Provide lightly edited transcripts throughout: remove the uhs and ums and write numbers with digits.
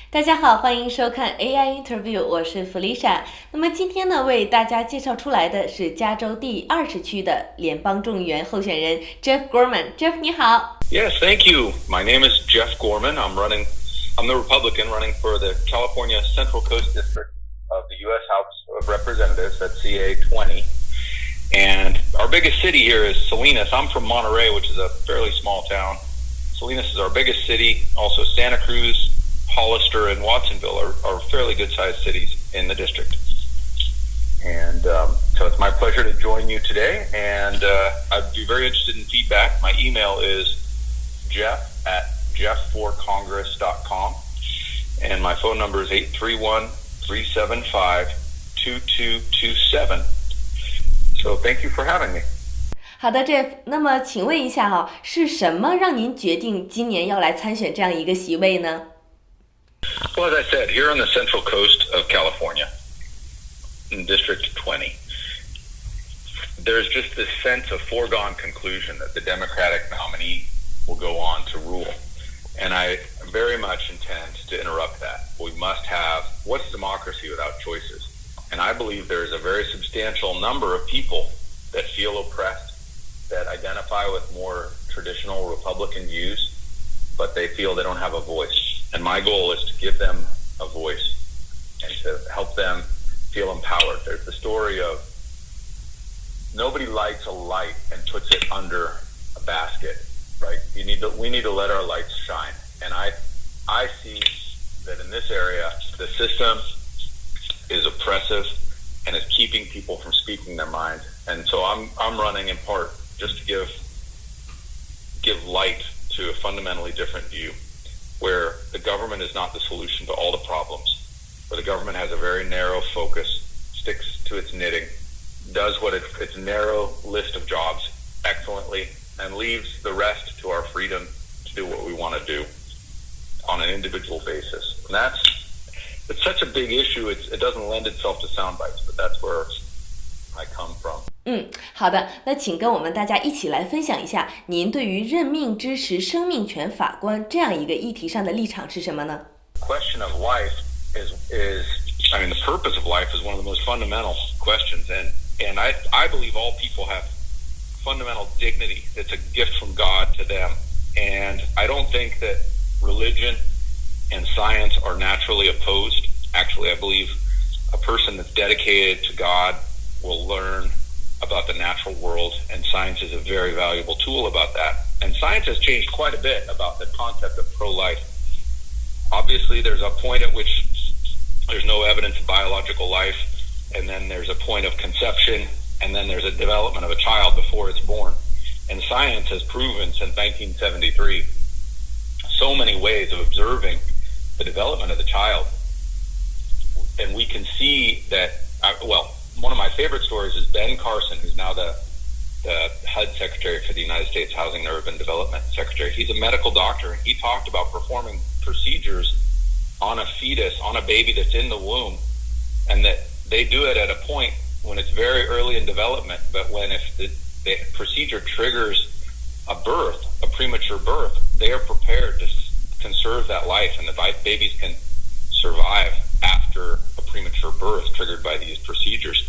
大家好，欢迎收看 AI Interview， 我是 Felicia。那么今天呢，为大家介绍出来的是加州第20区的联邦众议员候选人 Jeff Gorman。Jeff 你好。Yes, thank you. My name is Jeff Gorman. I'm the Republican running for the California Central Coast District of the U.S. House of Representatives at CA 20. And our biggest city here is Salinas. I'm from Monterey, which is a fairly small town. Salinas is our biggest city. Also Santa Cruz, Hollister, and Watsonville are fairly good-sized cities in the district. And so it's my pleasure to join you today, and I'd be very interested in feedback. My email is jeff@jeffforcongress.com, and my phone number is 831-375-2227. So thank you for having me. 好的 Jeff， 那么请问一下是什么让您决定今年要来参选这样一个席位呢？ Well, as I said, here on the Central Coast of California, in District 20, there's just this sense of foregone conclusion that the Democratic nominee will go on to rule. And I very much intend to interrupt that. We must have, what's democracy without choices? And I believe there's a very substantial number of people that feel oppressed, that identify with more traditional Republican views, but they feel they don't have a voice. And my goal is to give them a voice and to help them feel empowered. There's the story of nobody lights a light and puts it under a basket, right? We need to let our lights shine. And I see that in this area, the system is oppressive and is keeping people from speaking their mind. And so I'm running in part just to give light to a fundamentally different view, where the government is not the solution to all the problems, where the government has a very narrow focus, sticks to its knitting, does what its narrow list of jobs excellently, and leaves the rest to our freedom to do what we want to do on an individual basis. And it's such a big issue, it doesn't lend itself to sound bites, but that's where I come from. 好的，那请跟我们大家一起来分享一下您对于任命支持生命权法官这样一个议题上的立场是什么呢？ Question of life is the purpose of life is one of the most fundamental questions, and I believe all people have fundamental dignity. It's a gift from God to them, and I don't think that religion and science are naturally opposed. Actually, I believe a person that's dedicated to God will learn about the natural world, and science is a very valuable tool about that. And science has changed quite a bit about the concept of pro-life. Obviously, there's a point at which there's no evidence of biological life, and then there's a point of conception, and then there's a development of a child before it's born. And science has proven since 1973 so many ways of observing the development of the child. And we can see that, one of my favorite stories is Ben Carson, who's now the HUD Secretary for the United States Housing and Urban Development Secretary. He's a medical doctor, and he talked about performing procedures on a fetus, on a baby that's in the womb, and that they do it at a point when it's very early in development, but if the procedure triggers a premature birth, they are prepared to conserve that life, and the babies can survive after a premature birth triggered by these procedures.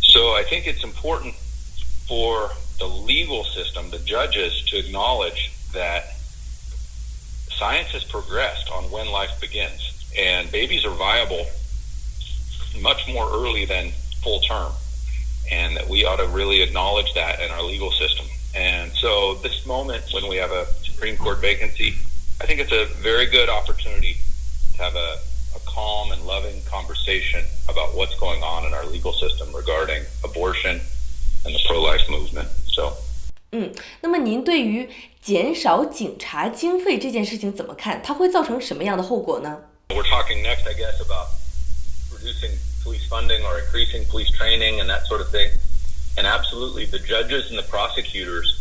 So I think it's important for the legal system, the judges, to acknowledge that science has progressed on when life begins, and babies are viable much more early than full term, and that we ought to really acknowledge that in our legal system. And so this moment when we have a Supreme Court vacancy, I think it's a very good opportunity to have a calm and loving conversation about what's going on in our legal system regarding abortion and the pro-life movement. So, 那么您对于减少警察经费这件事情怎么看？它会造成什么样的后果呢？ We're talking next, I guess, about reducing police funding or increasing police training and that sort of thing. And absolutely, the judges and the prosecutors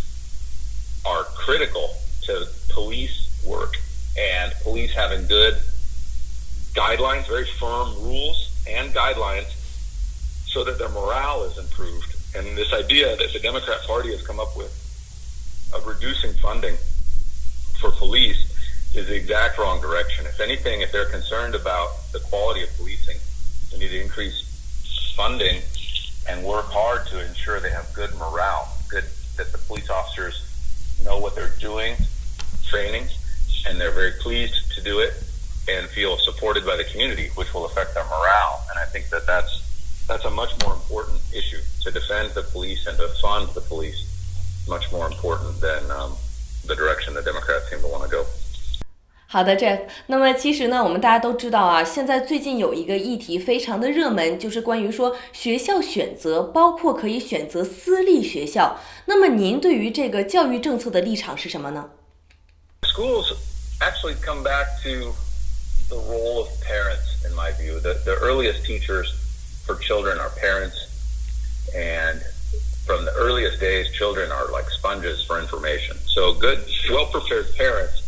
are critical to police work and police having good guidelines, very firm rules and guidelines, so that their morale is improved. And this idea that the Democrat Party has come up with of reducing funding for police is the exact wrong direction. If anything, if they're concerned about the quality of policing, we need to increase funding and work hard to ensure they have good morale, that the police officers know what they're doing, training, and they're very pleased to do it and feel supported by the community, which will affect their morale. And I think that's a much more important issue. To defend the police and to fund the police, much more important than the direction the Democrats seem to want to go. 好的 Jeff， 那么其实呢我们大家都知道啊，现在最近有一个议题非常的热门，就是关于说学校选择，包括可以选择私立学校。那么您对于这个教育政策的立场是什么呢？ Schools actually come back to the role of parents, in my view. The earliest teachers for children are parents, and from the earliest days, children are like sponges for information. So good, well-prepared parents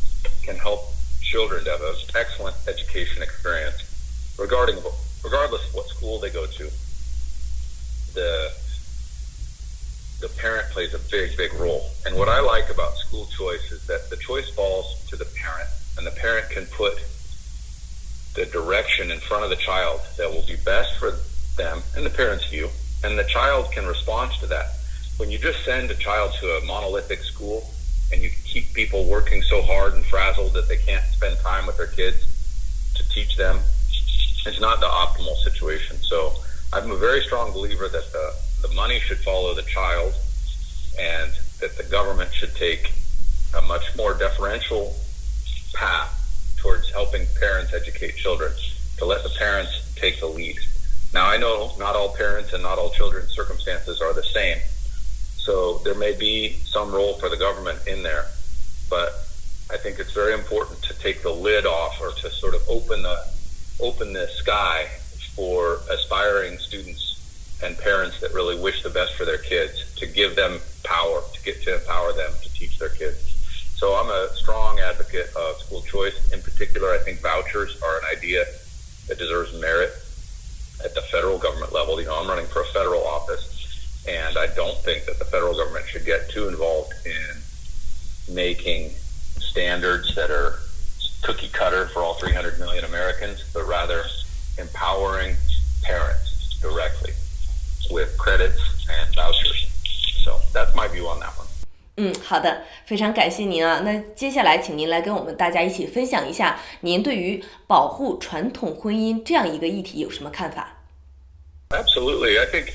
can help children to have an excellent education experience, regardless of what school they go to. The parent plays a big role. And what I like about school choice is that the choice falls to the parent, and the parent can put the direction in front of the child that will be best for them in the parent's view, and the child can respond to that. When you just send a child to a monolithic school and you keep people working so hard and frazzled that they can't spend time with their kids to teach them, it's not the optimal situation. So I'm a very strong believer that the money should follow the child, and that the government should take a much more deferential path towards helping parents educate children, to let the parents take the lead. Now, I know not all parents and not all children's circumstances are the same, so there may be some role for the government in there, but I think it's very important to take the lid off, or to sort of open the sky for aspiring students and parents that really wish the best for their kids, to give them power, to empower them to teach their kids. So I'm a strong advocate of school choice. In particular, I think vouchers are an idea that deserves merit at the federal government level. You know, I'm running for a federal office, and I don't think that the federal government should get too involved in making standards that are cookie cutter for all 300 million Americans, but rather empowering parents directly with credits and vouchers. So that's my view on that one. 好的，非常感谢您啊。那接下来请您来跟我们大家一起分享一下您对于保护传统婚姻这样一个议题有什么看法？ Absolutely. I think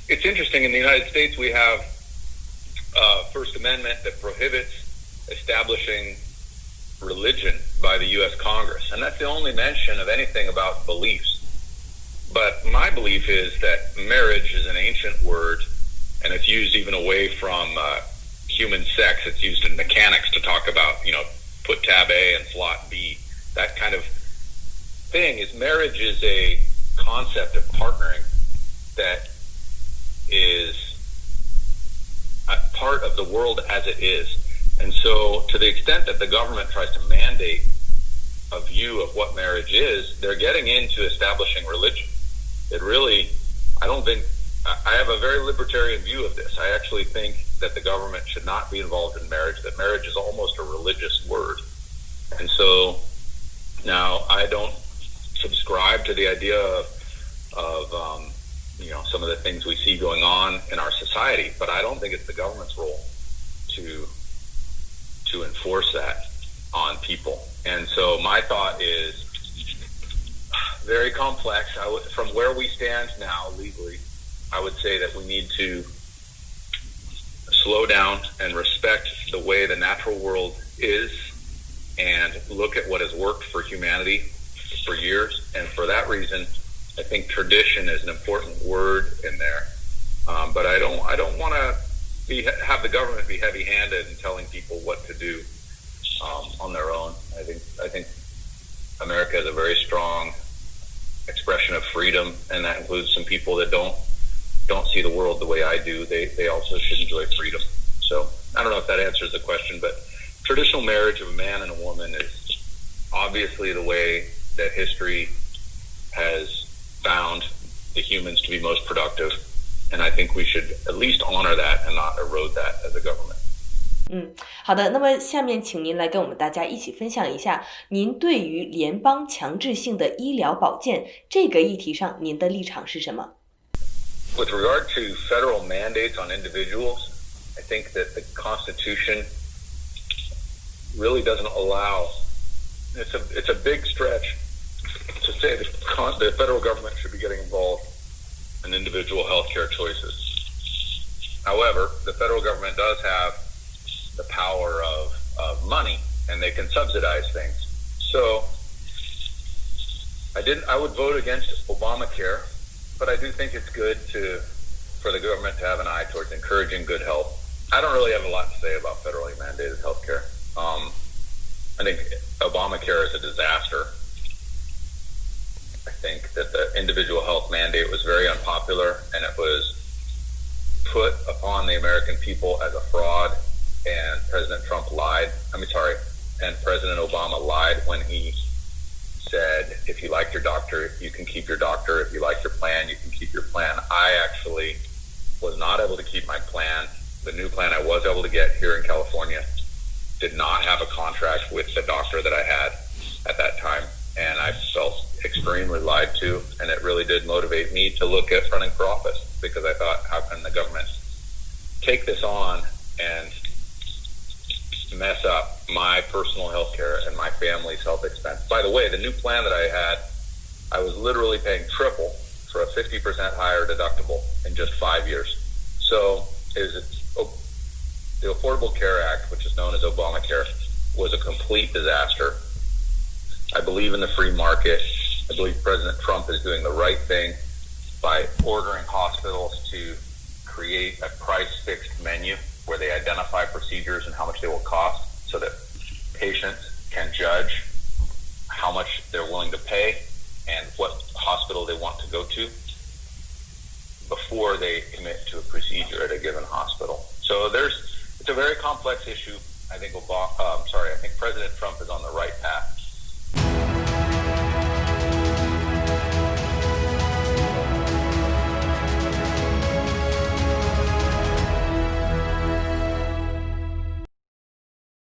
it's interesting. In the United States, we have a First Amendment that prohibits establishing religion by the U.S. Congress, and that's the only mention of anything about beliefs. But my belief is that marriage is an ancient word, and it's used even away from human sex. It's used in mechanics to talk about, put tab A and slot B. That kind of thing is, marriage is a concept of partnering that is a part of the world as it is. And so to the extent that the government tries to mandate a view of what marriage is, they're getting into establishing religion. It really, I have a very libertarian view of this. I actually think that the government should not be involved in marriage, that marriage is almost a religious word. And so now I don't subscribe to the idea of some of the things we see going on in our society, but I don't think it's the government's role to enforce that on people. And so my thought is very complex. From where we stand now legally, I would say that we need to slow down and respect the way the natural world is, and look at what has worked for humanity for years. And for that reason, I think tradition is an important word in there. But I don't want to have the government be heavy-handed in telling people what to do on their own. I think America has a very strong expression of freedom, and that includes some people that don't see the world the way I do. They also should enjoy freedom. So I don't know if that answers the question, but traditional marriage of a man and a woman is obviously the way that history has found the humans to be most productive, and I think we should at least honor that and not erode that as a government. 好的，那么下面请您来跟我们大家一起分享一下您对于联邦强制性的医疗保健这个议题上您的立场是什么？ With regard to federal mandates on individuals, I think that the Constitution really doesn't allow, it's a big stretch to say that the federal government should be getting involved in individual health care choices. However, the federal government does have the power of money, and they can subsidize things. So I would vote against Obamacare, but I do think it's good for the government to have an eye towards encouraging good health. I don't really have a lot to say about federally mandated health care. I think Obamacare is a disaster. I think that the individual health mandate was very unpopular, and it was put upon the American people as a fraud, and President Trump lied. And President Obama lied when he said, if you like your doctor, you can keep your doctor. If you like your plan, you can keep your plan. I actually was not able to keep my plan. The new plan I was able to get here in California did not have a contract with the doctor that I had at that time, and I felt extremely lied to, and it really did motivate me to look at running for office, because I thought, how can the government take this on and mess up my personal health care and my family's health expense? By the way, the new plan that I had, I was literally paying triple for a 50% higher deductible in just 5 years. So the Affordable Care Act, which is known as Obamacare, was a complete disaster. I believe in the free market. I believe President Trump is doing the right thing by ordering hospitals to create a price-fixed menu where they identify procedures and how much they will cost, so that patients can judge how much they're willing to pay and what hospital they want to go to before they commit to a procedure at a given hospital. So it's a very complex issue. I think President Trump is on the right